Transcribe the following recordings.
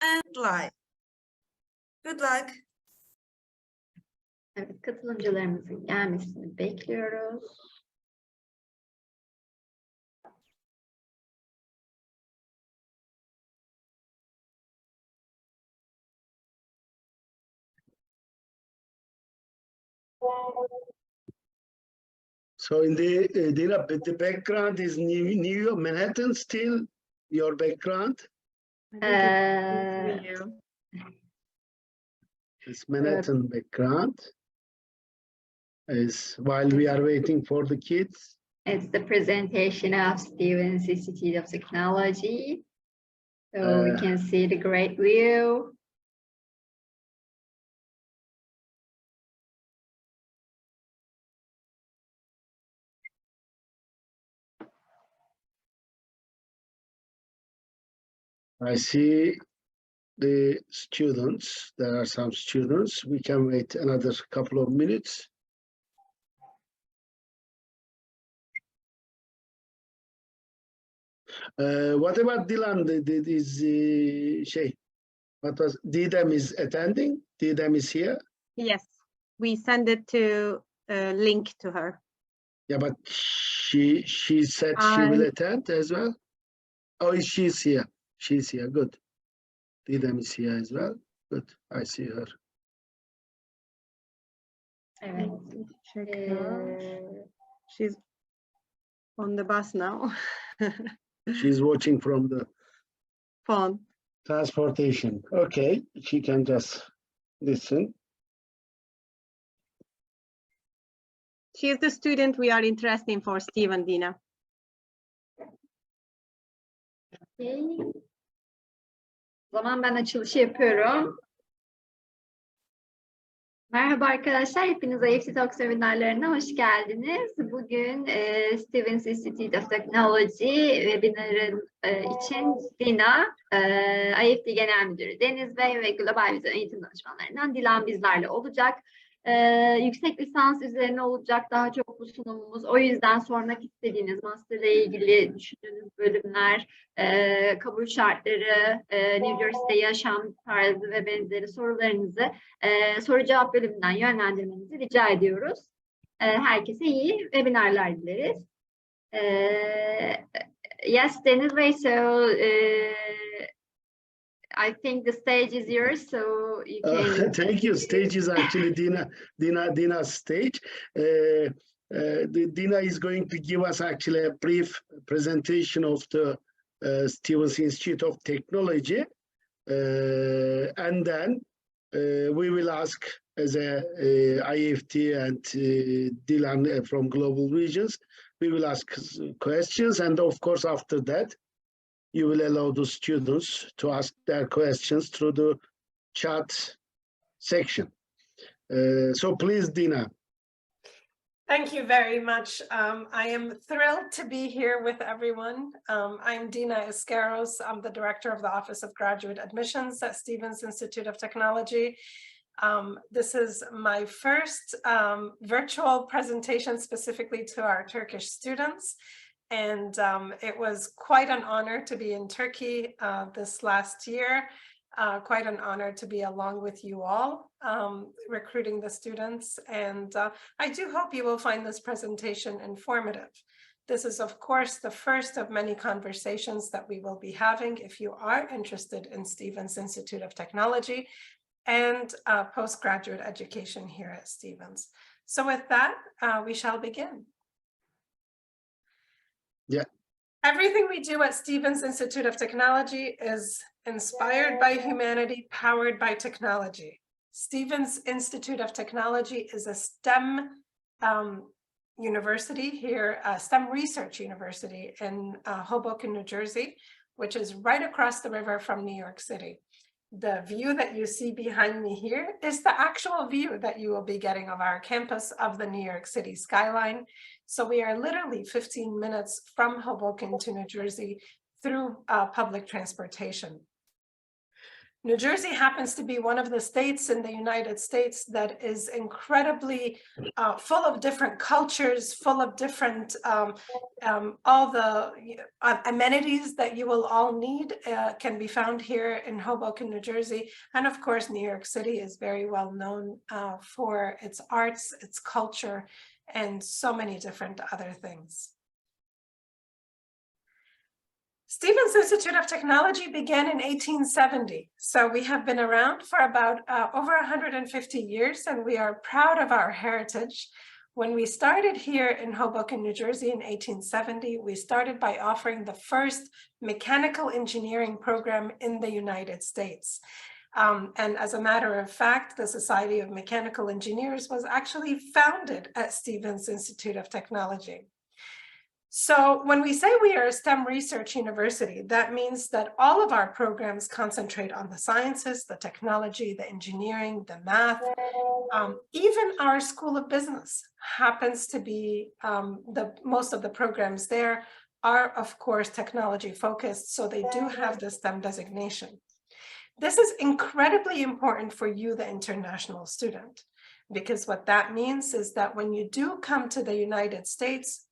and live. Good luck. Evet, katılımcılarımızın gelmesini bekliyoruz. So in the Dina, the background is New York, Manhattan still your background? It's Manhattan background. Is while we are waiting for the kids. It's the presentation of Stevens Institute of Technology. So we can see the great view. I see the students. There are some students. We can wait another couple of minutes. What about Dilan? What was Didem is attending? Didem is here? Yes, we send it to link to her. Yeah, but she said she will attend as well. Oh, she's here. She's here. Good. Didem is here as well. Good. I see her. Evet. Check her. She's on the bus now. She's watching from the Phone. transportation. Okay, she can just listen. She is the student we are interested in for Steven, Dina. Okay. O zaman ben açılışı yapıyorum. Merhaba arkadaşlar, hepiniz IEFT Talks Seminerlerine hoş geldiniz. Bugün Stevens Institute of Technology webinarın için Dina, IEFT Genel Müdürü Deniz Bey ve Global Vizyon Eğitim Danışmanlarından Dilan bizlerle olacak. Yüksek lisans üzerine olacak daha çok bu sunumumuz. O yüzden sormak istediğiniz master'la ilgili düşündüğünüz bölümler, kabul şartları, New Jersey'de yaşam tarzı ve benzeri sorularınızı soru cevap bölümünden yönlendirmenizi rica ediyoruz. Herkese iyi webinarlar dileriz. Yes, Deniz Bey, so I think the stage is yours, so you can. Thank you. Stage is actually Dina's stage. Dina is going to give us actually a brief presentation of the Stevens Institute of Technology, and then we will ask as a IEFT and Dilan from Global Regions. We will ask questions, and of course after that, you will allow the students to ask their questions through the chat section. So please, Dina. Thank you very much. I am thrilled to be here with everyone. I'm Dina Iscaros. I'm the Director of the Office of Graduate Admissions at Stevens Institute of Technology. This is my first virtual presentation specifically to our Turkish students. And it was quite an honor to be in Turkey this last year, quite an honor to be along with you all, recruiting the students. And I do hope you will find this presentation informative. This is, of course, the first of many conversations that we will be having if you are interested in Stevens Institute of Technology and postgraduate education here at Stevens. So with that, we shall begin. Yeah. Everything we do at Stevens Institute of Technology is inspired by humanity, powered by technology. Stevens Institute of Technology is a STEM university here, a STEM research university in Hoboken, New Jersey, which is right across the river from New York City. The view that you see behind me here is the actual view that you will be getting of our campus of the New York City skyline. So we are literally 15 minutes from Hoboken to New Jersey through public transportation. New Jersey happens to be one of the states in the United States that is incredibly full of different cultures, full of different, all the amenities that you will all need can be found here in Hoboken, New Jersey. And of course, New York City is very well known for its arts, its culture, and so many different other things. Stevens Institute of Technology began in 1870, so we have been around for about over 150 years, and we are proud of our heritage. When we started here in Hoboken, New Jersey in 1870, we started by offering the first mechanical engineering program in the United States. And as a matter of fact, the Society of Mechanical Engineers was actually founded at Stevens Institute of Technology. So when we say we are a STEM research university, that means that all of our programs concentrate on the sciences, the technology, the engineering, the math. Even our School of Business happens to be, most of the programs there are, of course, technology focused, so they do have the STEM designation. This is incredibly important for you, the international student, because what that means is that when you do come to the United States,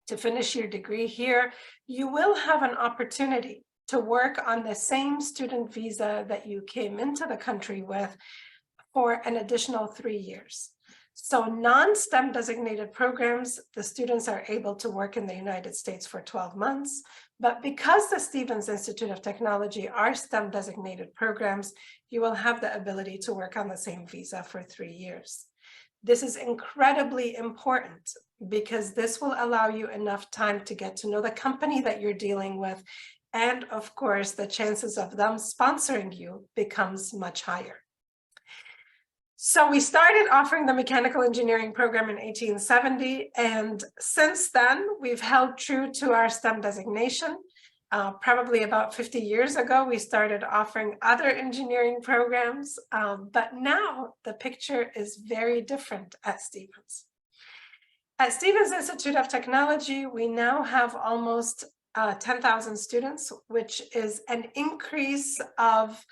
to finish your degree here, you will have an opportunity to work on the same student visa that you came into the country with for an additional 3 years. So non-STEM designated programs, the students are able to work in the United States for 12 months, but because the Stevens Institute of Technology are STEM designated programs, you will have the ability to work on the same visa for 3 years. This is incredibly important because this will allow you enough time to get to know the company that you're dealing with. And of course, the chances of them sponsoring you becomes much higher. So we started offering the mechanical engineering program in 1870. And since then, we've held true to our STEM designation. Probably about 50 years ago, we started offering other engineering programs, but now the picture is very different at Stevens. At Stevens Institute of Technology, we now have almost 10,000 students, which is an increase of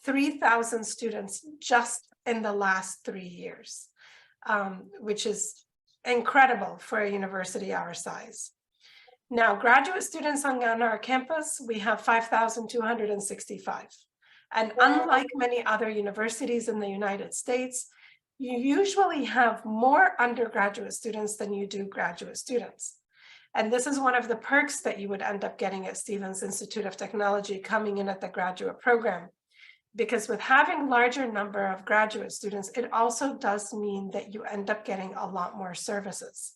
3,000 students just in the last 3 years, which is incredible for a university our size. Now, graduate students on our campus, we have 5,265. And unlike many other universities in the United States, you usually have more undergraduate students than you do graduate students. And this is one of the perks that you would end up getting at Stevens Institute of Technology coming in at the graduate program. Because with having larger number of graduate students, it also does mean that you end up getting a lot more services.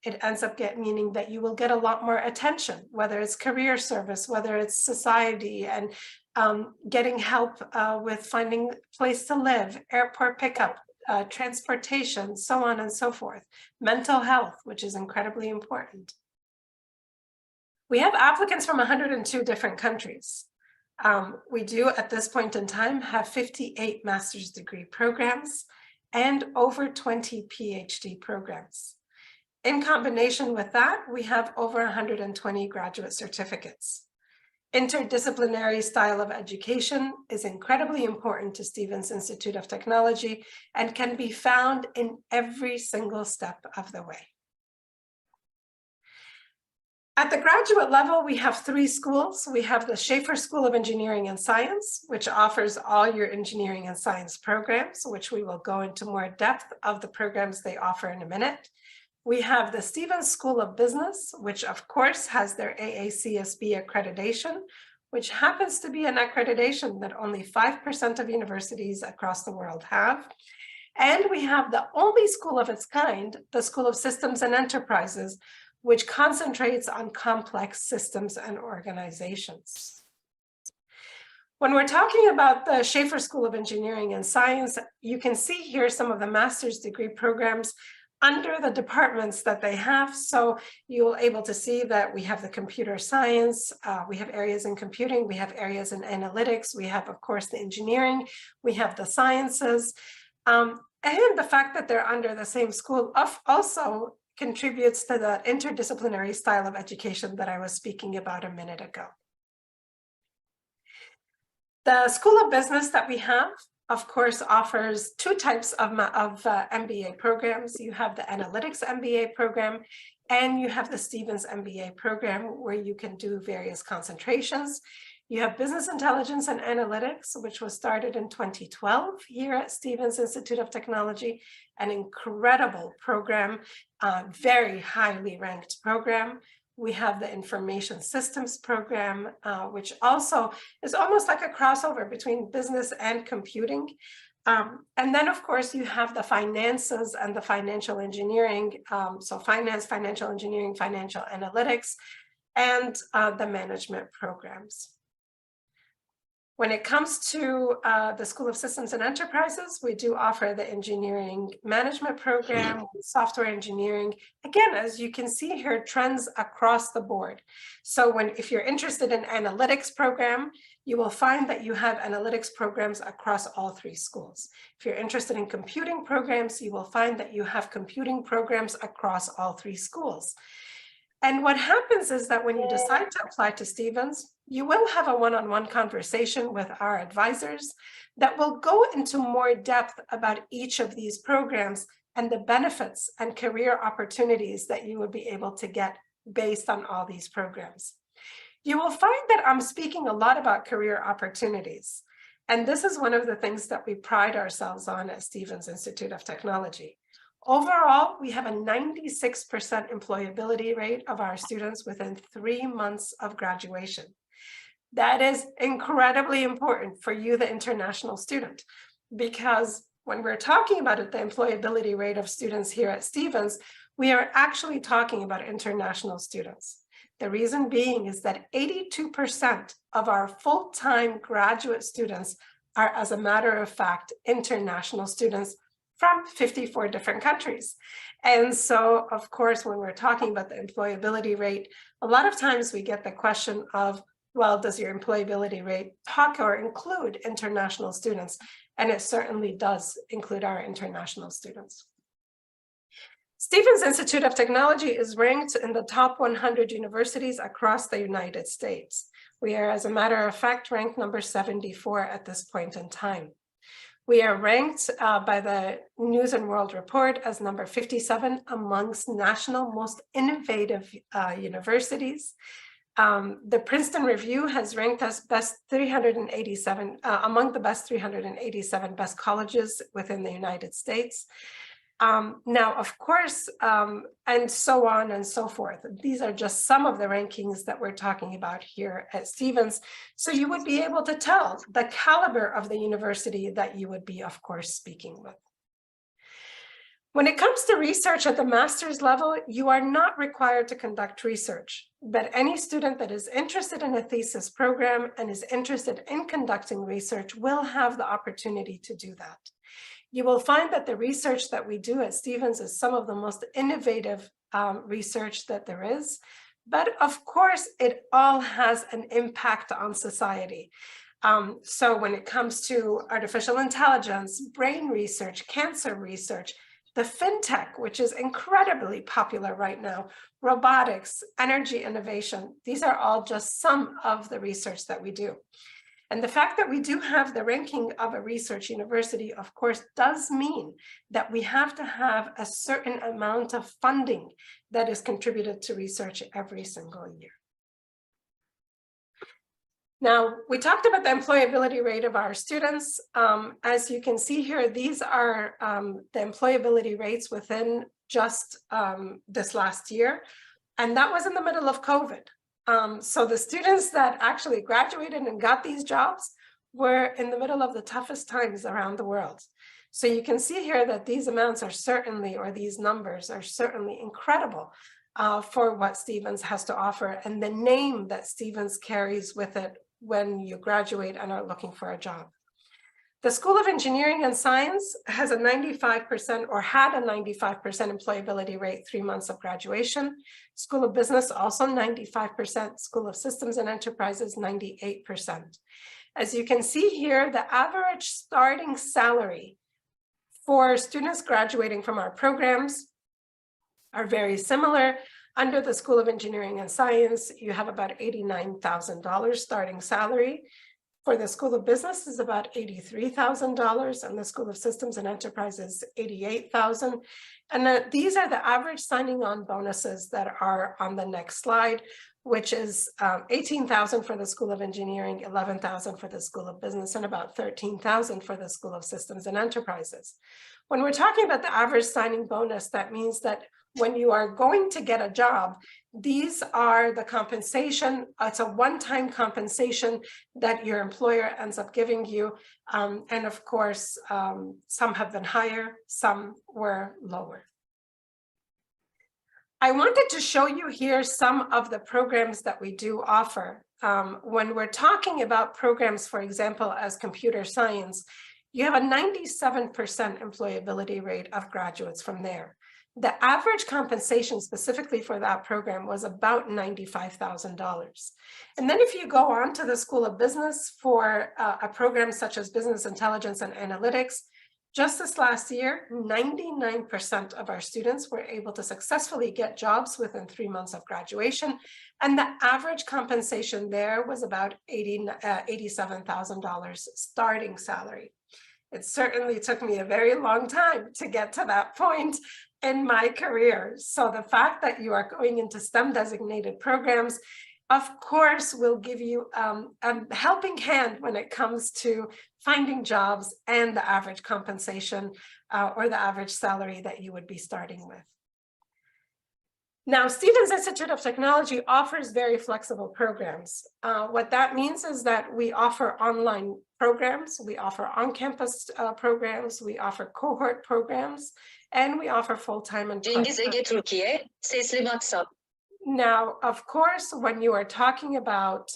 It ends up meaning that you will get a lot more attention, whether it's career service, whether it's society, and getting help with finding a place to live, airport pickup, transportation, so on and so forth. Mental health, which is incredibly important. We have applicants from 102 different countries. We do, at this point in time, have 58 master's degree programs and over 20 PhD programs. In combination with that, we have over 120 graduate certificates. Interdisciplinary style of education is incredibly important to Stevens Institute of Technology and can be found in every single step of the way. At the graduate level, we have 3 schools. We have the Schaefer School of Engineering and Science, which offers all your engineering and science programs, which we will go into more depth of the programs they offer in a minute. We have the Stevens School of Business, which of course has their AACSB accreditation, which happens to be an accreditation that only 5% of universities across the world have. And we have the only school of its kind, the School of Systems and Enterprises, which concentrates on complex systems and organizations. When we're talking about the Schaefer School of Engineering and Science, you can see here some of the master's degree programs under the departments that they have. So you'll able to see that we have the computer science, we have areas in computing, we have areas in analytics, we have, of course, the engineering, we have the sciences. And the fact that they're under the same school also contributes to the interdisciplinary style of education that I was speaking about a minute ago. The School of Business that we have, of course, offers two types of MBA programs. You have the Analytics MBA program, and you have the Stevens MBA program, where you can do various concentrations. You have Business Intelligence and Analytics, which was started in 2012 here at Stevens Institute of Technology, an incredible program, very highly ranked program. We have the Information Systems program, which also is almost like a crossover between business and computing. And then, of course, you have the finances and the financial engineering. So finance, financial engineering, financial analytics, and the management programs. When it comes to the School of Systems and Enterprises, we do offer the engineering management program, software engineering. Again, as you can see here, trends across the board. So if you're interested in analytics program, you will find that you have analytics programs across all three schools. If you're interested in computing programs, you will find that you have computing programs across all three schools. And what happens is that when you decide to apply to Stevens, you will have a one-on-one conversation with our advisors that will go into more depth about each of these programs and the benefits and career opportunities that you would be able to get based on all these programs. You will find that I'm speaking a lot about career opportunities. And this is one of the things that we pride ourselves on at Stevens Institute of Technology. Overall, we have a 96% employability rate of our students within 3 months of graduation. That is incredibly important for you, the international student, because when we're talking about it, the employability rate of students here at Stevens, we are actually talking about international students. The reason being is that 82% of our full-time graduate students are, as a matter of fact, international students from 54 different countries. And so, of course, when we're talking about the employability rate, a lot of times we get the question of, well, does your employability rate talk or include international students? And it certainly does include our international students. Stevens Institute of Technology is ranked in the top 100 universities across the United States. We are, as a matter of fact, ranked number 74 at this point in time. We are ranked by the News and World Report as number 57 amongst national most innovative universities. The Princeton Review has ranked us best 387 among the best 387 best colleges within the United States. Now, of course, and so on and so forth. These are just some of the rankings that we're talking about here at Stevens. So you would be able to tell the caliber of the university that you would be, of course, speaking with. When it comes to research at the master's level, you are not required to conduct research, but any student that is interested in a thesis program and is interested in conducting research will have the opportunity to do that. You will find that the research that we do at Stevens is some of the most innovative research that there is. But of course, it all has an impact on society. So when it comes to artificial intelligence, brain research, cancer research, the fintech, which is incredibly popular right now, robotics, energy innovation, these are all just some of the research that we do. And the fact that we do have the ranking of a research university, of course, does mean that we have to have a certain amount of funding that is contributed to research every single year. Now, we talked about the employability rate of our students. As you can see here, these are the employability rates within just this last year. And that was in the middle of COVID. So the students that actually graduated and got these jobs were in the middle of the toughest times around the world. So you can see here that these amounts are certainly, or these numbers are certainly incredible for what Stevens has to offer and the name that Stevens carries with it when you graduate and are looking for a job. The School of Engineering and Science has a 95% or had a 95% employability rate 3 months of graduation. School of Business also 95%, School of Systems and Enterprises 98%. As you can see here, the average starting salary for students graduating from our programs are very similar. Under the School of Engineering and Science, you have about $89,000 starting salary. For the School of Business is about $83,000, and the School of Systems and Enterprises $88,000. And these are the average signing on bonuses that are on the next slide, which is $18,000 for the School of Engineering, $11,000 for the School of Business, and about $13,000 for the School of Systems and Enterprises. When we're talking about the average signing bonus, that means that when you are going to get a job, these are the compensation. It's a one-time compensation that your employer ends up giving you. And of course, some have been higher, some were lower. I wanted to show you here some of the programs that we do offer. When we're talking about programs, for example, as computer science, you have a 97% employability rate of graduates from there. The average compensation specifically for that program was about $95,000. And then if you go on to the School of Business for a program such as Business Intelligence and Analytics, just this last year, 99% of our students were able to successfully get jobs within 3 months of graduation. And the average compensation there was about $87,000 starting salary. It certainly took me a very long time to get to that point in my career. So the fact that you are going into STEM designated programs, of course, will give you a helping hand when it comes to finding jobs and the average compensation or the average salary that you would be starting with. Now, Stevens Institute of Technology offers very flexible programs. What that means is that we offer online programs, we offer on-campus programs, we offer cohort programs, and we offer full-time and Cengiz Ege Türkiye, sesli WhatsApp. Now, of course, when you are talking about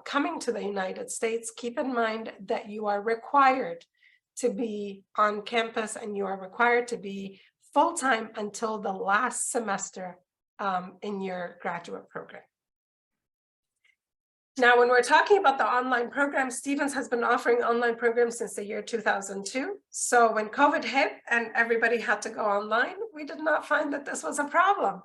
coming to the United States, keep in mind that you are required to be on campus and you are required to be full-time until the last semester in your graduate program. Now, when we're talking about the online program, Stevens has been offering online programs since the year 2002. So when COVID hit and everybody had to go online, we did not find that this was a problem.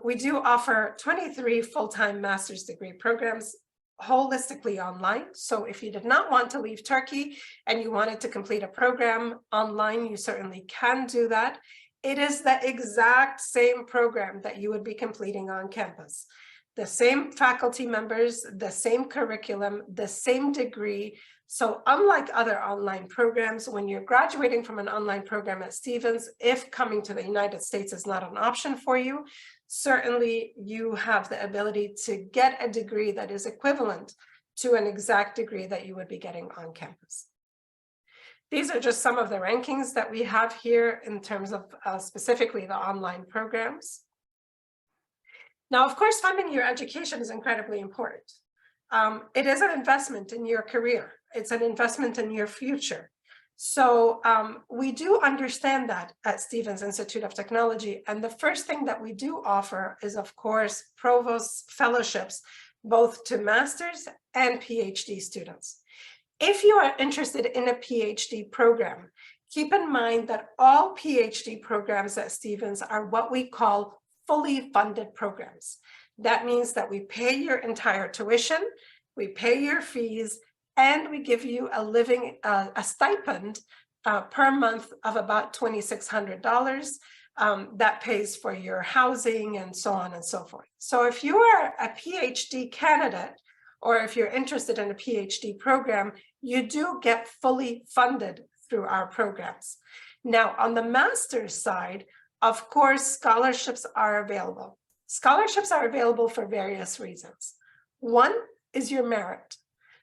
We do offer 23 full-time master's degree programs holistically online. So if you did not want to leave Turkey and you wanted to complete a program online, you certainly can do that. It is the exact same program that you would be completing on campus. The same faculty members, the same curriculum, the same degree. So unlike other online programs, when you're graduating from an online program at Stevens, if coming to the United States is not an option for you, certainly you have the ability to get a degree that is equivalent to an exact degree that you would be getting on campus. These are just some of the rankings that we have here in terms of specifically the online programs. Now, of course, funding your education is incredibly important. It is an investment in your career. It's an investment in your future. So we do understand that at Stevens Institute of Technology. And the first thing that we do offer is, of course, provost fellowships, both to master's and PhD students. If you are interested in a PhD program, keep in mind that all PhD programs at Stevens are what we call fully funded programs. That means that we pay your entire tuition, we pay your fees, and we give you a stipend per month of about $2,600 that pays for your housing and so on and so forth. So if you are a PhD candidate, or if you're interested in a PhD program, you do get fully funded through our programs. Now, on the master's side, of course, scholarships are available. Scholarships are available for various reasons. One is your merit.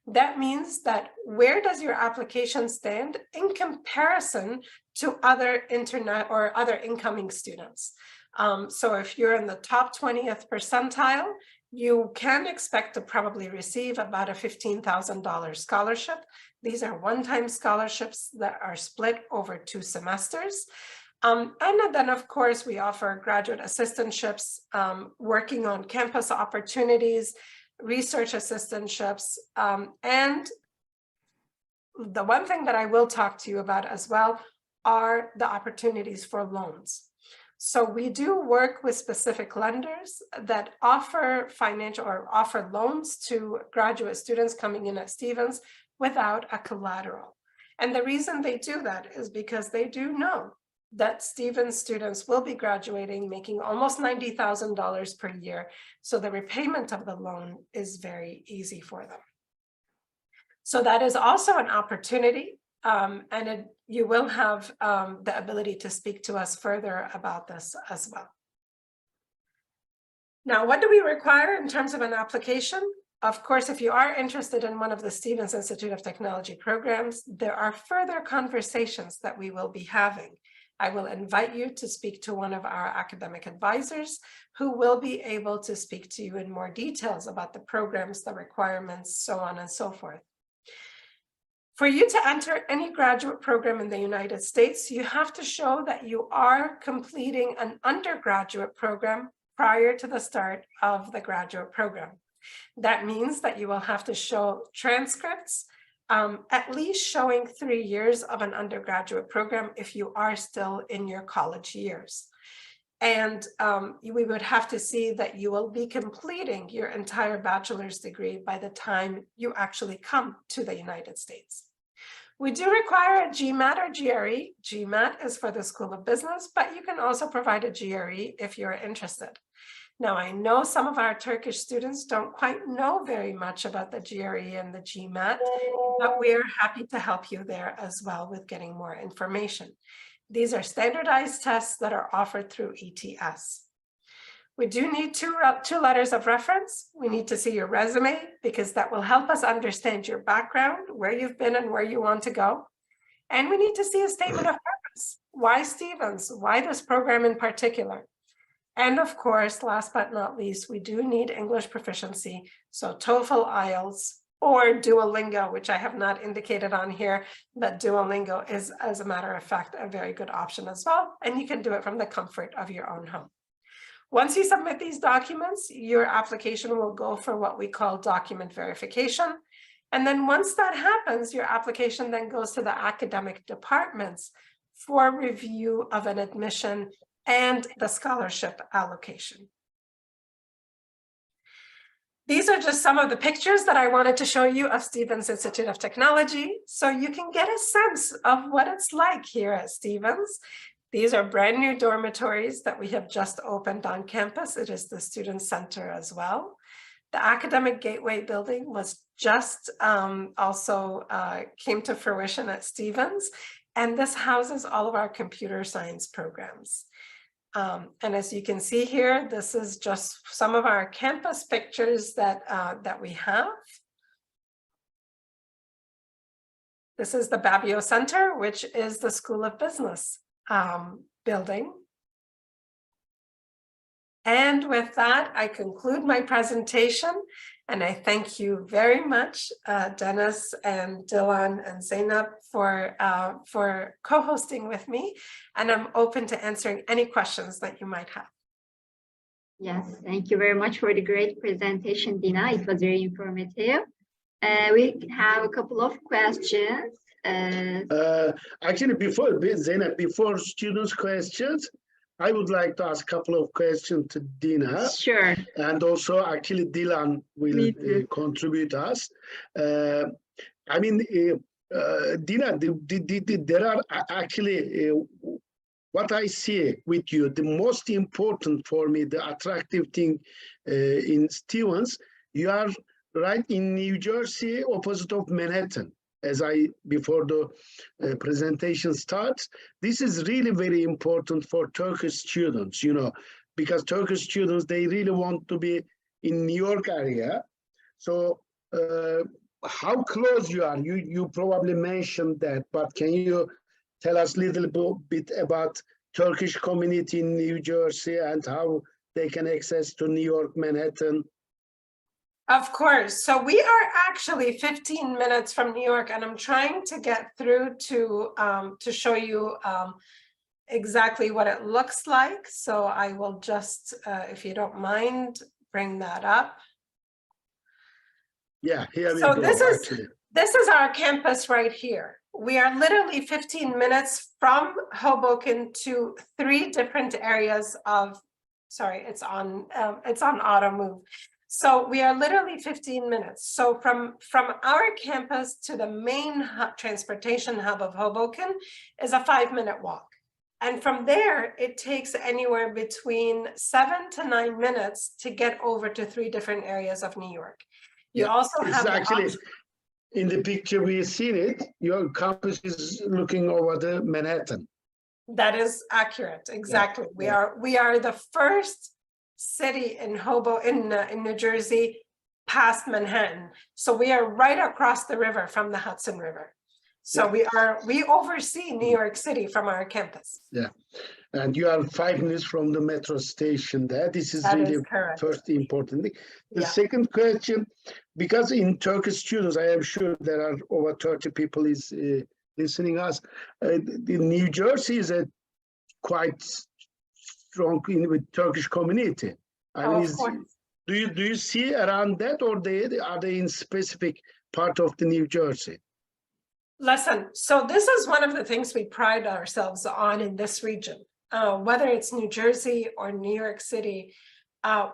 That means that where does your application stand in comparison to other internet or other incoming students? So if you're in the top 20th percentile, you can expect to probably receive about a $15,000 scholarship. These are one-time scholarships that are split over 2 semesters. And then, of course, we offer graduate assistantships, working on campus opportunities, research assistantships, and the one thing that I will talk to you about as well are the opportunities for loans. So we do work with specific lenders that offer financial or offer loans to graduate students coming in at Stevens without a collateral. And the reason they do that is because they do know that Stevens students will be graduating making almost $90,000 per year. So the repayment of the loan is very easy for them. So that is also an opportunity. You will have the ability to speak to us further about this as well. Now, what do we require in terms of an application? Of course, if you are interested in one of the Stevens Institute of Technology programs, there are further conversations that we will be having. I will invite you to speak to one of our academic advisors who will be able to speak to you in more details about the programs, the requirements, so on and so forth. For you to enter any graduate program in the United States, you have to show that you are completing an undergraduate program prior to the start of the graduate program. That means that you will have to show transcripts, at least showing 3 years of an undergraduate program if you are still in your college years. And we would have to see that you will be completing your entire bachelor's degree by the time you actually come to the United States. We do require a GMAT or GRE. GMAT is for the School of Business, but you can also provide a GRE if you're interested. Now, I know some of our Turkish students don't quite know very much about the GRE and the GMAT, but we're happy to help you there as well with getting more information. These are standardized tests that are offered through ETS. We do need two letters of reference. We need to see your resume because that will help us understand your background, where you've been and where you want to go. And we need to see a statement of purpose. Why Stevens? Why this program in particular? And of course, last but not least, we do need English proficiency. So TOEFL, IELTS, or Duolingo, which I have not indicated on here, but Duolingo is, as a matter of fact, a very good option as well. And you can do it from the comfort of your own home. Once you submit these documents, your application will go for what we call document verification. And then once that happens, your application then goes to the academic departments for review of an admission and the scholarship allocation. These are just some of the pictures that I wanted to show you of Stevens Institute of Technology, so you can get a sense of what it's like here at Stevens. These are brand new dormitories that we have just opened on campus. It is the student center as well. The academic gateway building was just also came to fruition at Stevens, and this houses all of our computer science programs. And as you can see here, this is just some of our campus pictures that we have. This is the Babbio Center, which is the School of Business building. And with that, I conclude my presentation, and I thank you very much, Dennis and Dilan and Zainab, for co-hosting with me, and I'm open to answering any questions that you might have. Yes, thank you very much for the great presentation, Dina. It was very informative. We have a couple of questions. Actually, before Zainab, before students' questions, I would like to ask a couple of questions to Dina. Sure. And also, actually, Dilan will contribute us. I mean, Dina, there are actually, what I see with you, the most important for me, the attractive thing in Stevens, you are right in New Jersey, opposite of Manhattan. As before the presentation starts, this is really very important for Turkish students, you know, because Turkish students, they really want to be in New York area. So how close you are? You probably mentioned that, but can you tell us a little bit about Turkish community in New Jersey and how they can access to New York, Manhattan? Of course. So we are actually 15 minutes from New York, and I'm trying to get through to show you exactly what it looks like. So I will just, if you don't mind, bring that up. Yeah, here we so go. This is our campus right here. we are literally 15 minutes from Hoboken to 3 different areas of, sorry, it's on auto move. So we are literally 15 minutes. So from our campus to the main transportation hub of Hoboken is a 5-minute walk. And from there, it takes anywhere between 7 to 9 minutes to get over to 3 different areas of New York. You also have actually, in the picture we've seen it, your campus is looking over the Manhattan. That is accurate. Exactly. We are the first city in in New Jersey past Manhattan. So we are right across the river from the Hudson River. So we oversee New York City from our campus. Yeah, and you are 5 minutes from the metro station there. This is really first important thing. The second question, because in Turkish students, I am sure there are over 30 people is listening us. The New Jersey is a quite strong with Turkish community. I mean, do you see around that, or are they in specific part of the New Jersey? Listen, so this is one of the things we pride ourselves on in this region, whether it's New Jersey or New York City.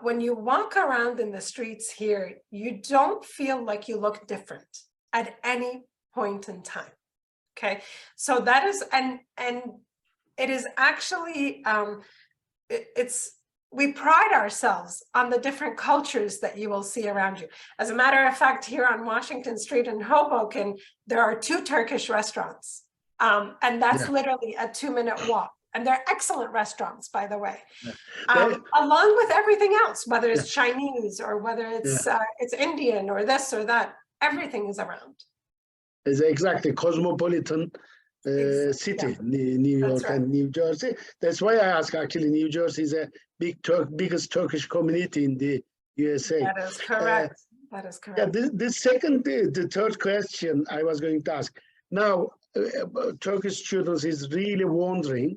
When you walk around in the streets here, you don't feel like you look different at any point in time. Okay, so that is, and it is actually, we pride ourselves on the different cultures that you will see around you. As a matter of fact, here on Washington Street in Hoboken, there are 2 Turkish restaurants, and that's literally a 2-minute walk. And they're excellent restaurants, by the way, along with everything else, whether it's Chinese or whether it's Indian or this or that, everything is around. It's exactly cosmopolitan city, New York and New Jersey. That's why I ask, actually, New Jersey is a biggest Turkish community in the USA. That is correct. That is correct. Yeah, the third question I was going to ask. Now, Turkish students is really wondering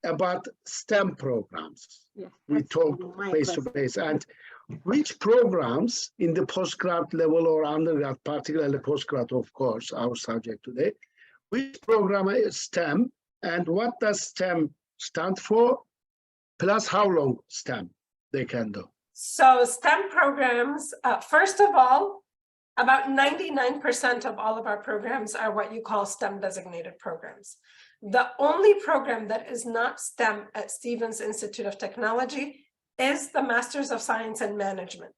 about STEM programs. Yeah, we talk face to face, and which programs in the postgrad level or undergrad, particularly postgrad, of course, our subject today, which program is STEM, and what does STEM stand for, plus how long STEM they can do? So STEM programs, first of all, about 99% of all of our programs are what you call STEM designated programs. The only program that is not STEM at Stevens Institute of Technology is the Masters of Science in Management.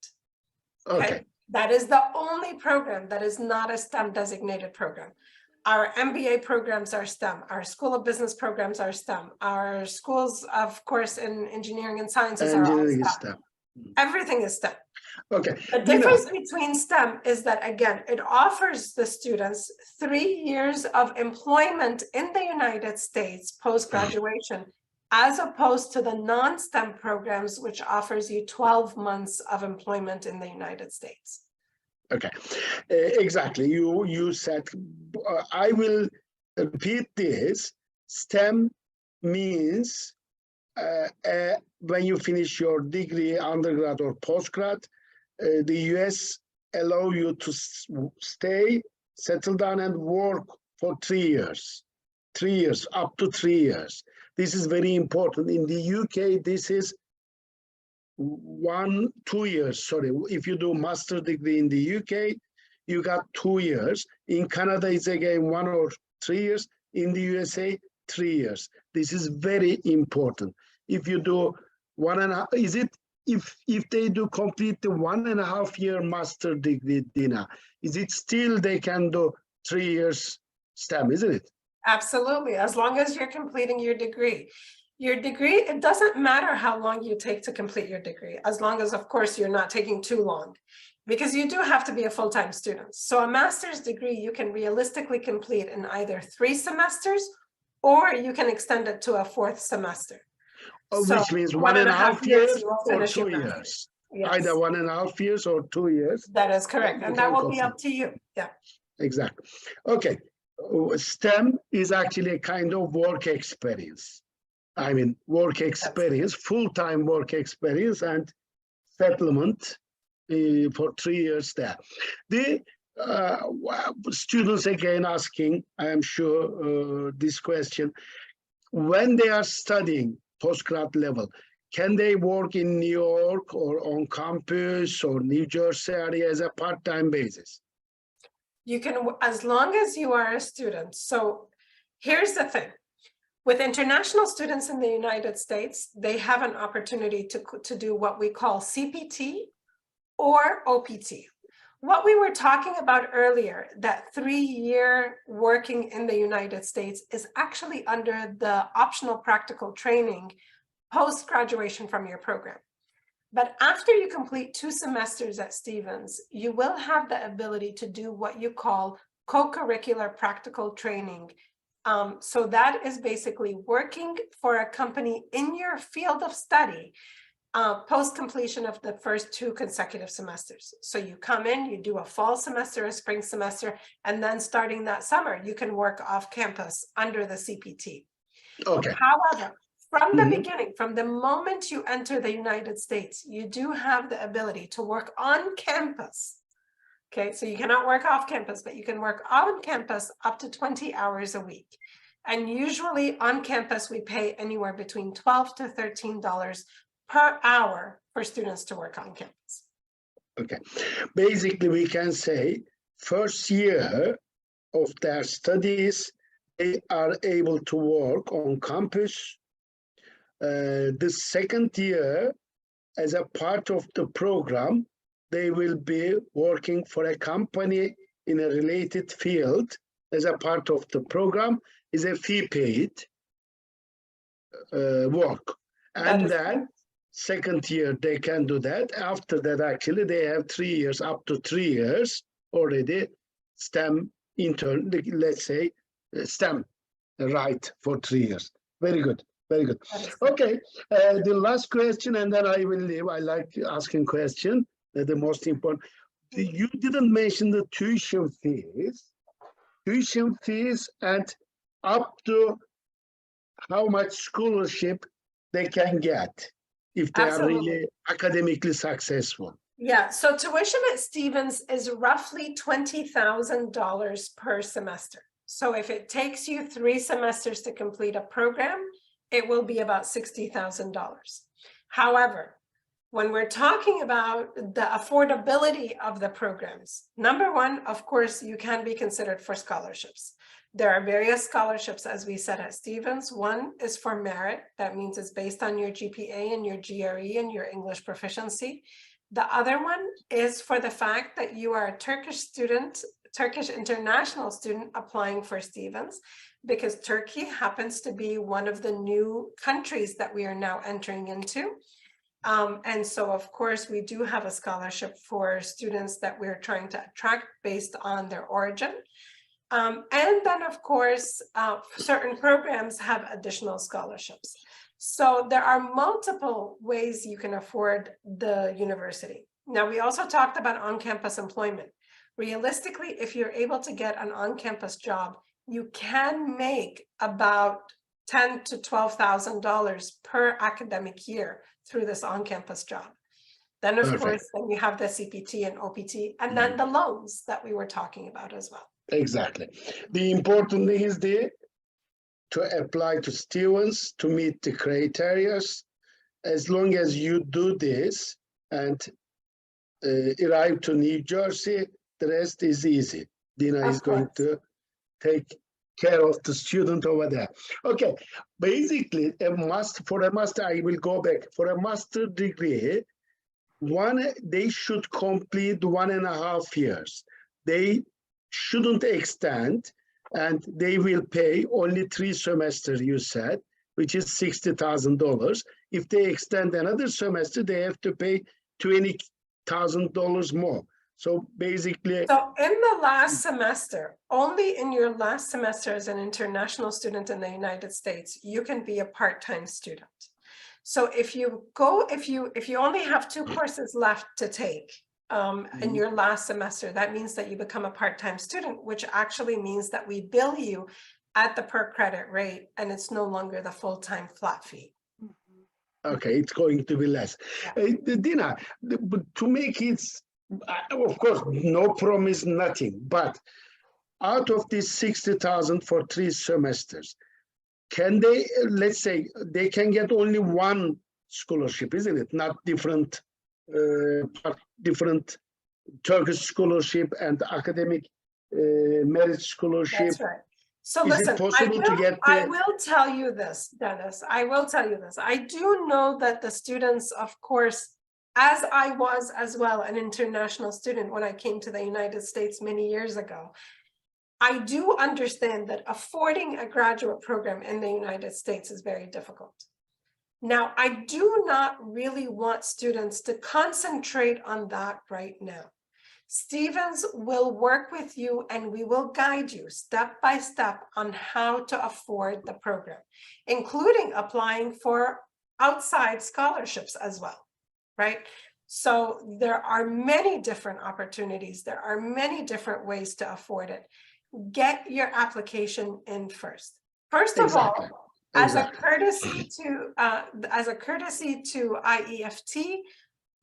Okay. That is the only program that is not a STEM designated program. Our MBA programs are STEM. Our School of Business programs are STEM. Our schools, of course, in engineering and sciences are all STEM. Everything is STEM. Okay. The difference between STEM is that, again, it offers the students 3 years of employment in the United States post-graduation, as opposed to the non-STEM programs, which offers you 12 months of employment in the United States. Okay, exactly. You said, I will repeat this. STEM means when you finish your degree, undergrad or postgrad, the US allow you to stay, settle down and work for 3 years. 3 years, up to 3 years. This is very important. In the UK, this is 2 years, sorry. If you do master degree in the UK, you got 2 years. In Canada, it's again 1 or 3 years. In the USA, 3 years. This is very important. If you do 1.5, is it, if they do complete the 1.5 year master degree, Dina, is it still they can do 3 years STEM, isn't it? Absolutely, as long as you're completing your degree. Your degree, it doesn't matter how long you take to complete your degree, as long as, of course, you're not taking too long, because you do have to be a full-time student. So a master's degree, you can realistically complete in either 3 semesters, or you can extend it to a 4th semester. Which means 1.5 years or 2 years. Yes. Either 1.5 years or 2 years. That is correct, and that will be up to you. Yeah. Exactly. Okay. STEM is actually a kind of work experience. I mean, work experience, full-time work experience and settlement for 3 years there. students again asking, I am sure, this question. When they are studying postgrad level, can they work in New York or on campus or New Jersey area as a part-time basis? You can, as long as you are a student. So here's the thing. With international students in the United States, they have an opportunity to do what we call CPT or OPT. What we were talking about earlier, that 3-year working in the United States, is actually under the optional practical training post-graduation from your program. But after you complete 2 semesters at Stevens, you will have the ability to do what you call co-curricular practical training. So that is basically working for a company in your field of study post-completion of the first 2 consecutive semesters. So you come in, you do a fall semester, a spring semester, and then starting that summer, you can work off campus under the CPT. Okay. However, from the beginning, from the moment you enter the United States, you do have the ability to work on campus. Okay, so you cannot work off campus, but you can work on campus up to 20 hours a week. And usually on campus, we pay anywhere between $12 to $13 per hour for students to work on campus. Okay. Basically, we can say first year of their studies, they are able to work on campus. The second year, as a part of the program, they will be working for a company in a related field as a part of the program, is a fee paid work. And then second year, they can do that. After that, actually, they have 3 years, up to 3 years already STEM intern, let's say STEM, right, for 3 years. Very good. Very good. Okay, the last question, and then I will leave. I like asking questions. The most important. You didn't mention the tuition fees. Tuition fees and up to how much scholarship they can get if they are really academically successful. Yeah, so tuition at Stevens is roughly $20,000 per semester. So if it takes you 3 semesters to complete a program, it will be about $60,000. However, when we're talking about the affordability of the programs, number one, of course, you can be considered for scholarships. There are various scholarships, as we said at Stevens. One is for merit. That means it's based on your GPA and your GRE and your English proficiency. The other one is for the fact that you are a Turkish student, Turkish international student applying for Stevens, because Turkey happens to be one of the new countries that we are now entering into. And so, of course, we do have a scholarship for students that we're trying to attract based on their origin. And then, of course, certain programs have additional scholarships. So there are multiple ways you can afford the university. Now, we also talked about on-campus employment. Realistically, if you're able to get an on-campus job, you can make about $10,000 to $12,000 per academic year through this on-campus job. Then, of course, then you have the CPT and OPT, and then the loans that we were talking about as well. Exactly. The important thing is to apply to Stevens to meet the criteria. As long as you do this and arrive to New Jersey, the rest is easy. Dina is going to take care of the student over there. Okay, basically, for a master, I will go back. For a master degree, they should complete 1.5 years. They shouldn't extend, and they will pay only 3 semesters, you said, which is $60,000. If they extend another semester, they have to pay $20,000 more. So basically... So in the last semester, only in your last semester as an international student in the United States, you can be a part-time student. So if you only have 2 courses left to take in your last semester, that means that you become a part-time student, which actually means that we bill you at the per credit rate, and it's no longer the full-time flat fee. Okay, it's going to be less. Yeah. Dina, to make it of course, no promise, nothing. But out of these 60,000 for 3 semesters, can they, let's say, they can get only one scholarship, isn't it? Not different, different Turkish scholarship and academic merit scholarship. That's right. So Is it listen, possible to get I will tell you this, Dennis. I will tell you this. I do know that the students, of course, as I was as well an international student when I came to the United States many years ago, I do understand that affording a graduate program in the United States is very difficult. Now, I do not really want students to concentrate on that right now. Stevens will work with you and we will guide you step by step on how to afford the program, including applying for outside scholarships as well, right? So there are many different opportunities. There are many different ways to afford it. Get your application in first. First of all, as a courtesy to IEFT,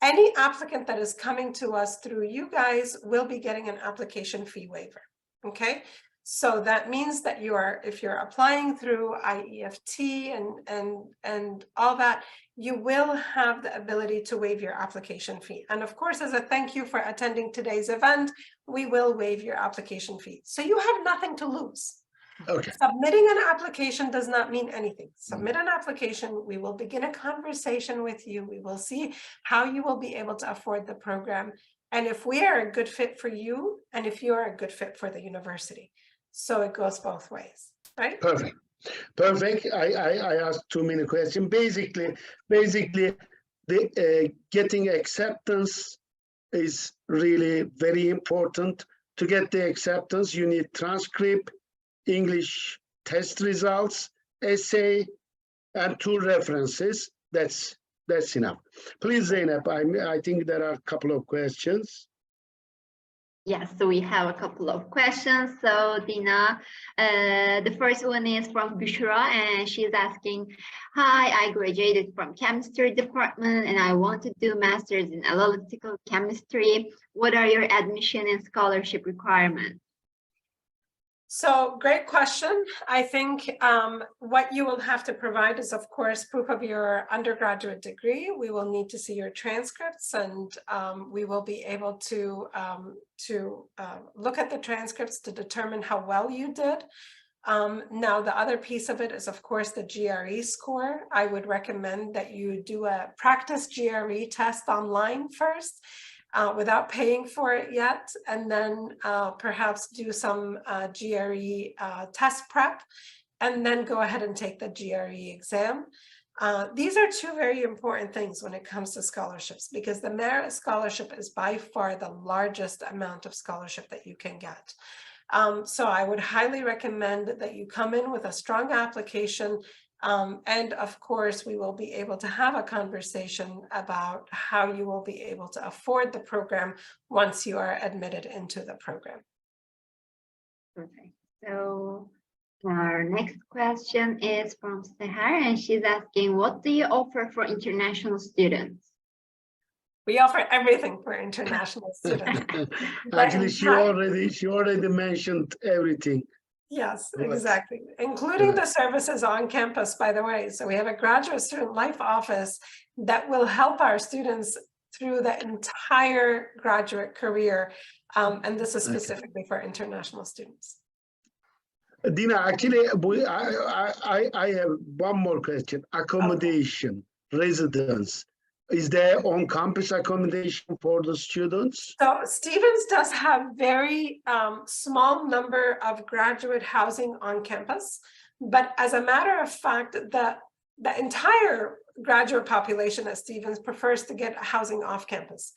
any applicant that is coming to us through you guys will be getting an application fee waiver. Okay, so that means that if you're applying through IEFT and all that, you will have the ability to waive your application fee. And of course, as a thank you for attending today's event, we will waive your application fee. So you have nothing to lose. Okay. Submitting an application does not mean anything. Submit an application. We will begin a conversation with you. We will see how you will be able to afford the program. And if we are a good fit for you, and if you are a good fit for the university. So it goes both ways, right? Perfect. Perfect. I asked too many questions. Basically, the getting acceptance is really very important. To get the acceptance, you need transcript, English test results, essay, and 2 references. That's enough. Please, Zeynep, I think there are a couple of questions. Yes, so we have a couple of questions. So Dina, the first one is from Bushra, and she's asking, hi, I graduated from chemistry department and I want to do master's in analytical chemistry. What are your admission and scholarship requirements? So great question. I think what you will have to provide is, of course, proof of your undergraduate degree. We will need to see your transcripts, and we will be able to look at the transcripts to determine how well you did. Now, the other piece of it is, of course, the GRE score. I would recommend that you do a practice GRE test online first. Without paying for it yet, and then perhaps do some GRE test prep, and then go ahead and take the GRE exam. These are 2 very important things when it comes to scholarships, because the merit scholarship is by far the largest amount of scholarship that you can get. So I would highly recommend that you come in with a strong application. And of course, we will be able to have a conversation about how you will be able to afford the program once you are admitted into the program. Okay, so our next question is from Seher, and she's asking, what do you offer for international students? We offer everything for international students. Actually, she already mentioned everything. Yes, exactly, including the services on campus, by the way. So we have a graduate student life office that will help our students through the entire graduate career. And this is specifically for international students. Dina, actually, I have one more question. Accommodation, residence. Is there on-campus accommodation for the students? So Stevens does have very small number of graduate housing on campus, but as a matter of fact, the entire graduate population at Stevens prefers to get housing off campus.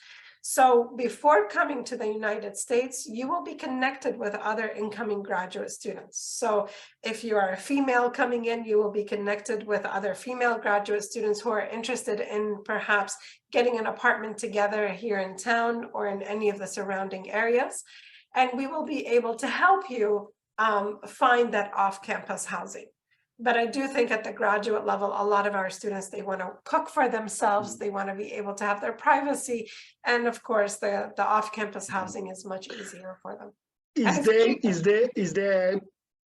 So before coming to the United States, you will be connected with other incoming graduate students. So if you are a female coming in, you will be connected with other female graduate students who are interested in perhaps getting an apartment together here in town or in any of the surrounding areas. And we will be able to help you find that off-campus housing. But I do think at the graduate level, a lot of our students, they want to cook for themselves. They want to be able to have their privacy. And of course, the off-campus housing is much easier for them. Is there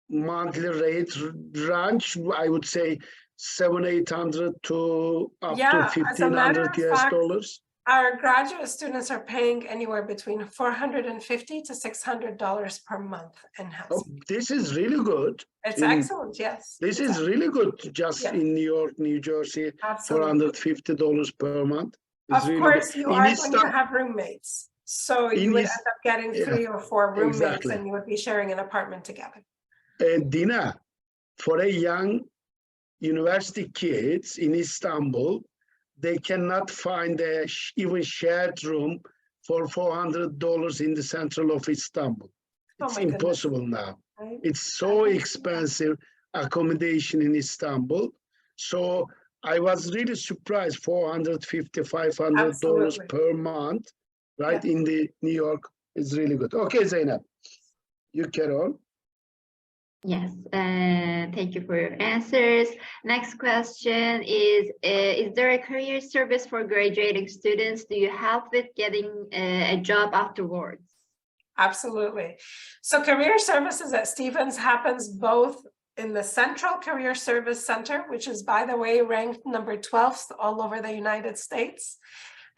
monthly rate range? I would say $700-800 to up Yeah, to as a matter $1,500 of US fact, dollars. Our graduate students are paying anywhere between $450 to $600 per month in Oh, housing. this is really good. It's excellent, yes. This It's is really good. Just Yeah. in New York, New Jersey, absolutely. $450 per month. It's Of really course, good. you In are East- going to have roommates. So In you would East- end up getting yeah, 3 or 4 roommates exactly. and you would be sharing an apartment together. Dina, for a young university kids in Istanbul, they cannot find a even shared room for $400 in the central of Istanbul. Oh It's my goodness. impossible now. Right? It's so I can see expensive accommodation in Istanbul. So I was really surprised, $450, $500 Absolutely. per month, right? Yeah. In the New York is really good. Okay, Zeynep, you carry on. Yes, thank you for your answers. Next question is there a career service for graduating students? Do you help with getting a job afterwards? Absolutely. So career services at Stevens happens both in the Central Career Service Center, which is, by the way, ranked number 12th all over the United States,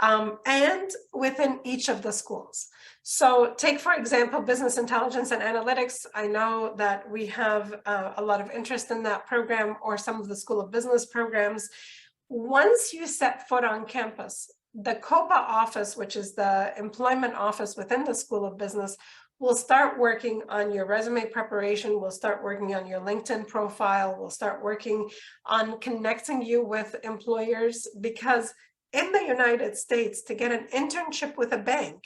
and within each of the schools. So take, for example, business intelligence and analytics. I know that we have a lot of interest in that program, or some of the School of Business programs. Once you set foot on campus, the COPA office, which is the employment office within the School of Business, will start working on your resume preparation, we'll start working on your LinkedIn profile, we'll start working on connecting you with employers, because in the United States, to get an internship with a bank,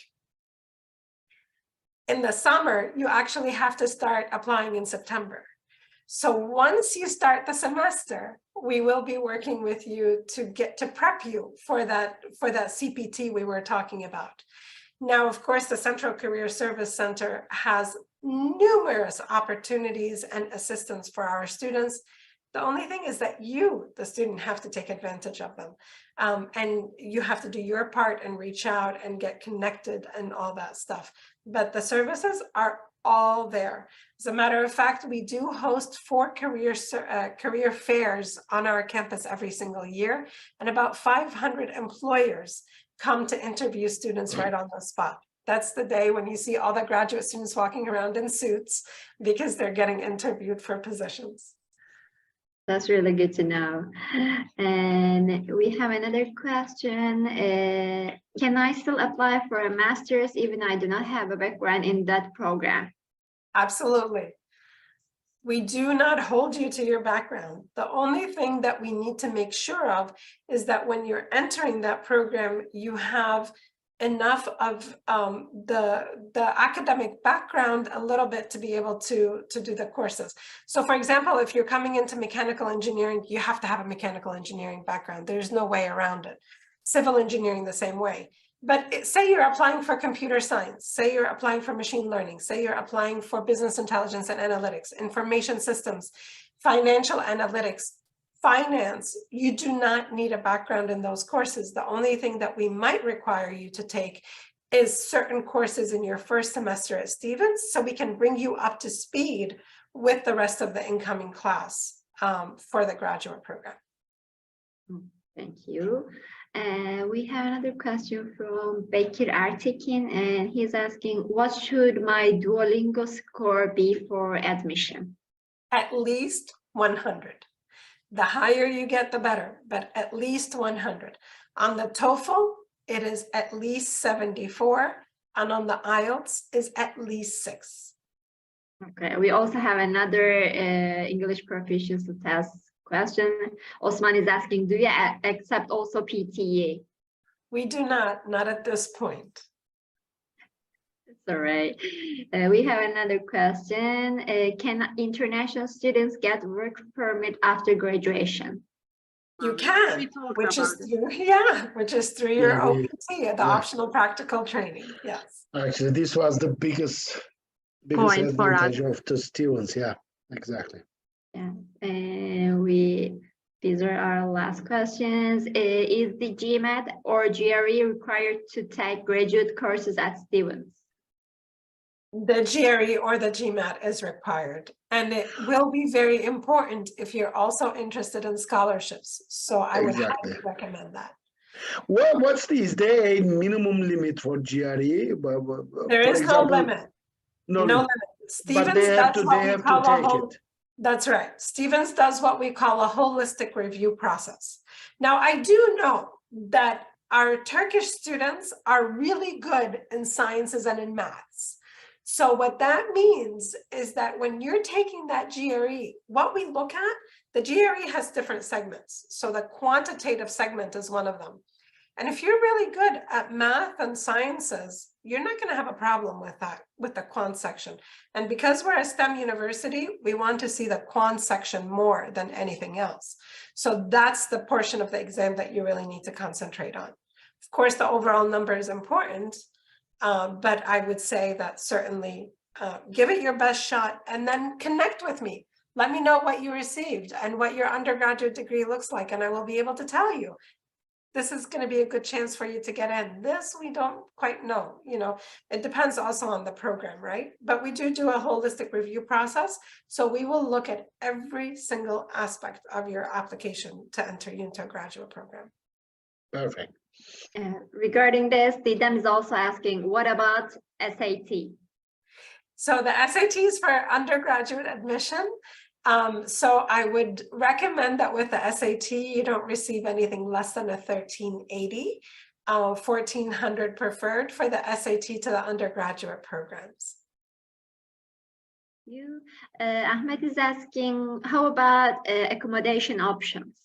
in the summer, you actually have to start applying in September. So once you start the semester, we will be working with you to get to prep you for that CPT we were talking about. Now, of course, the Central Career Service Center has numerous opportunities and assistance for our students. The only thing is that you, the student, have to take advantage of them. And you have to do your part and reach out and get connected and all that stuff. But the services are all there. As a matter of fact, we do host 4 career fairs on our campus every single year, and about 500 employers come to interview students right on the spot. That's the day when you see all the graduate students walking around in suits because they're getting interviewed for positions. That's really good to know. And we have another question. Can I still apply for a master's even I do not have a background in that program? Absolutely. We do not hold you to your background. The only thing that we need to make sure of is that when you're entering that program, you have enough of the academic background a little bit to be able to do the courses. So for example, if you're coming into mechanical engineering, you have to have a mechanical engineering background. There's no way around it. Civil engineering the same way. But say you're applying for computer science, say you're applying for machine learning, say you're applying for business intelligence and analytics, information systems, financial analytics, finance, you do not need a background in those courses. The only thing that we might require you to take is certain courses in your first semester at Stevens, so we can bring you up to speed with the rest of the incoming class for the graduate program. Thank you. We have another question from Bekir Ertekin, and he's asking, what should my Duolingo score be for admission? At least 100. The higher you get, the better, but at least 100. On the TOEFL, it is at least 74, and on the IELTS is at least 6. Okay, we also have another English proficiency test question. Osman is asking, do you accept also PTE? We do not at this point. All right. We have another question. Can international students get work permit after graduation? You can, which is through your OPT, the optional practical training. Yes. Actually, this was the biggest Point for us. advantage of the students. Yeah, exactly. Yeah, these are our last questions. Is the GMAT or GRE required to take graduate courses at Stevens? The GRE or the GMAT is required, and it will be very important if you're also interested in scholarships. So I would Exactly. highly recommend that. Is there a minimum limit for GRE? There For is example, no limit. No No limit. limit. Stevens, But they have that's to, what they we have to call a take whole. it. That's right. Stevens does what we call a holistic review process. Now, I do know that our Turkish students are really good in sciences and in maths. So what that means is that when you're taking that GRE, what we look at, the GRE has different segments. So the quantitative segment is one of them. And if you're really good at math and sciences, you're not going to have a problem with that, with the quant section. And because we're a STEM university, we want to see the quant section more than anything else. So that's the portion of the exam that you really need to concentrate on. Of course, the overall number is important, but I would say that certainly give it your best shot and then connect with me. Let me know what you received and what your undergraduate degree looks like, and I will be able to tell you. This is going to be a good chance for you to get in. This we don't quite know, you know, it depends also on the program, right? But we do a holistic review process. So we will look at every single aspect of your application to enter you into a graduate program. Perfect. Regarding this, Didem is also asking, what about SAT? So the SATs for undergraduate admission. So I would recommend that with the SAT, you don't receive anything less than a 1380, 1400 preferred for the SAT to the undergraduate programs. Ahmed is asking, how about accommodation options?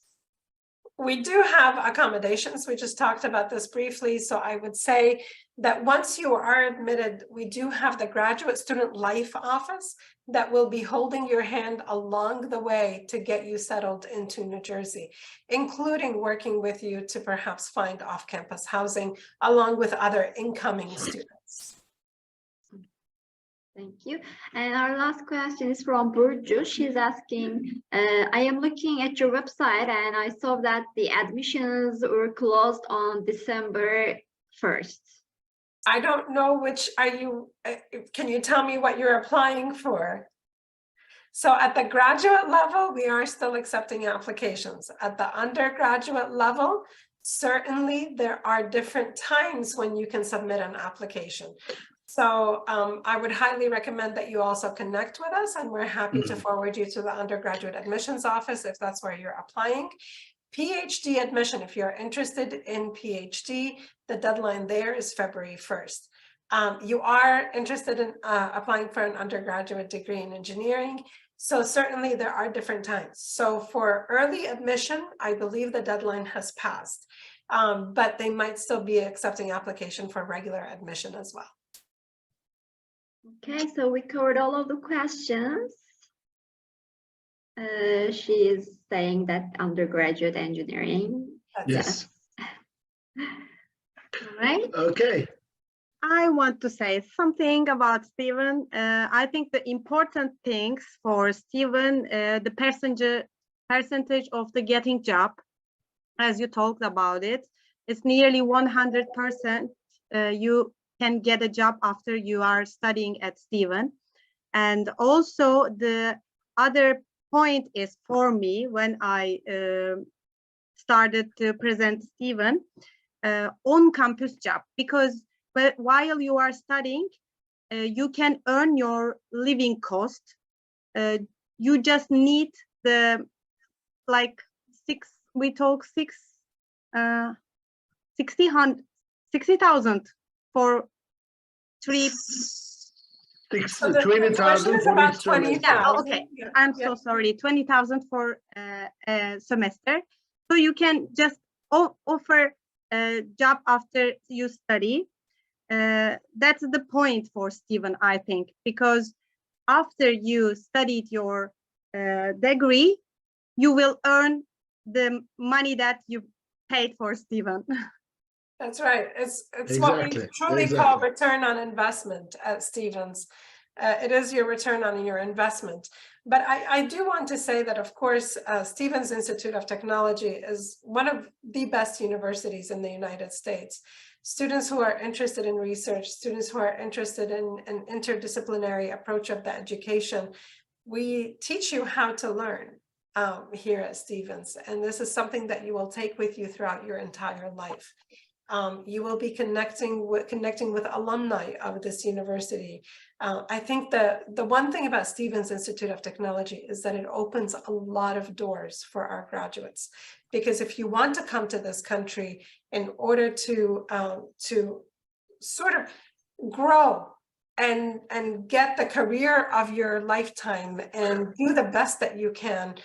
We do have accommodations. We just talked about this briefly. So I would say that once you are admitted, we do have the Graduate Student Life Office that will be holding your hand along the way to get you settled into New Jersey, including working with you to perhaps find off-campus housing along with other incoming students. Thank you. And our last question is from Burju. She's asking, I am looking at your website and I saw that the admissions were closed on December 1st. I don't know which are you, can you tell me what you're applying for? So at the graduate level, we are still accepting applications. At the undergraduate level, certainly there are different times when you can submit an application. So I would highly recommend that you also connect with us, and we're happy to forward you to the undergraduate admissions office if that's where you're applying. PhD admission, if you're interested in PhD, the deadline there is February 1st. You are interested in applying for an undergraduate degree in engineering, so certainly there are different times. So for early admission, I believe the deadline has passed, but they might still be accepting application for regular admission as well. Okay, so we covered all of the questions. She is saying that undergraduate engineering. Yes. All right. Okay. I want to say something about Steven. I think the important things for Steven, the percentage of the getting job, as you talked about it, it's nearly 100%. You can get a job after you are studying at Steven. And also the other point is for me when I started to present Steven, on-campus job, because while you are studying, you can earn your living cost. You just need the like 60,000 for 20,000 So for about each semester. 20,000. Okay, Yeah. I'm so sorry, 20,000 for a semester. So you can just offer a job after you study. That's the point for Steven, I think, because after you studied your degree, you will earn the money that you paid for Steven. That's right. It's Exactly, what we truly exactly. call return on investment at Stevens. it is your return on your investment. But I do want to say that, of course, Stevens Institute of Technology is one of the best universities in the United States. Students who are interested in research, students who are interested in an interdisciplinary approach of the education, we teach you how to learn here at Stevens. And this is something that you will take with you throughout your entire life. You will be connecting with alumni of this university. I think the one thing about Stevens Institute of Technology is that it opens a lot of doors for our graduates. Because if you want to come to this country in order to sort of grow and get the career of your lifetime and do the best that you can,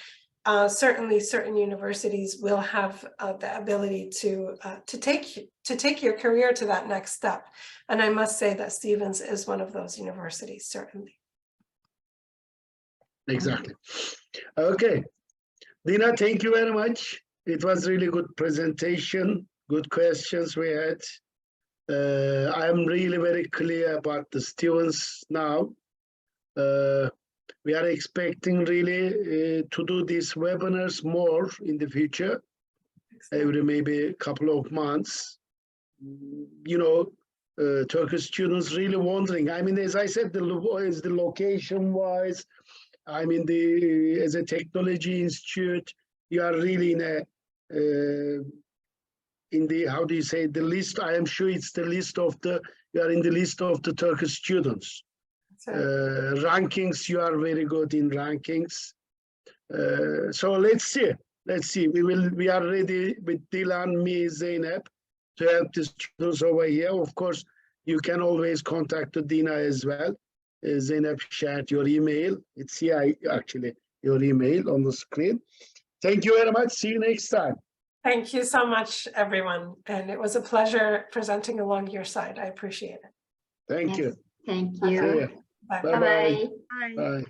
certainly certain universities will have the ability to take your career to that next step. And I must say that Stevens is one of those universities, certainly. Exactly. Okay. Dina, thank you very much. It was really good presentation, good questions we had. I'm really very clear about the Stevens now. We are expecting really to do these webinars more in the future, every maybe couple of months. You know, Turkish students really wondering. I mean, as I said, the location-wise, I mean, as a technology institute, you are really in the how do you say, the list? I am sure it's the list of you are in the list of the Turkish students. Rankings, you are very good in rankings. So let's see. We are ready with Dilan, me, Zeynep to help the students over here. Of course, you can always contact Dina as well. Zeynep shared your email. It's here actually, your email on the screen. Thank you very much. See you next time. Thank you so much, everyone. And it was a pleasure presenting along your side. I appreciate it. Thank you. Thank See you. ya. Bye. Bye-bye. Bye. Bye.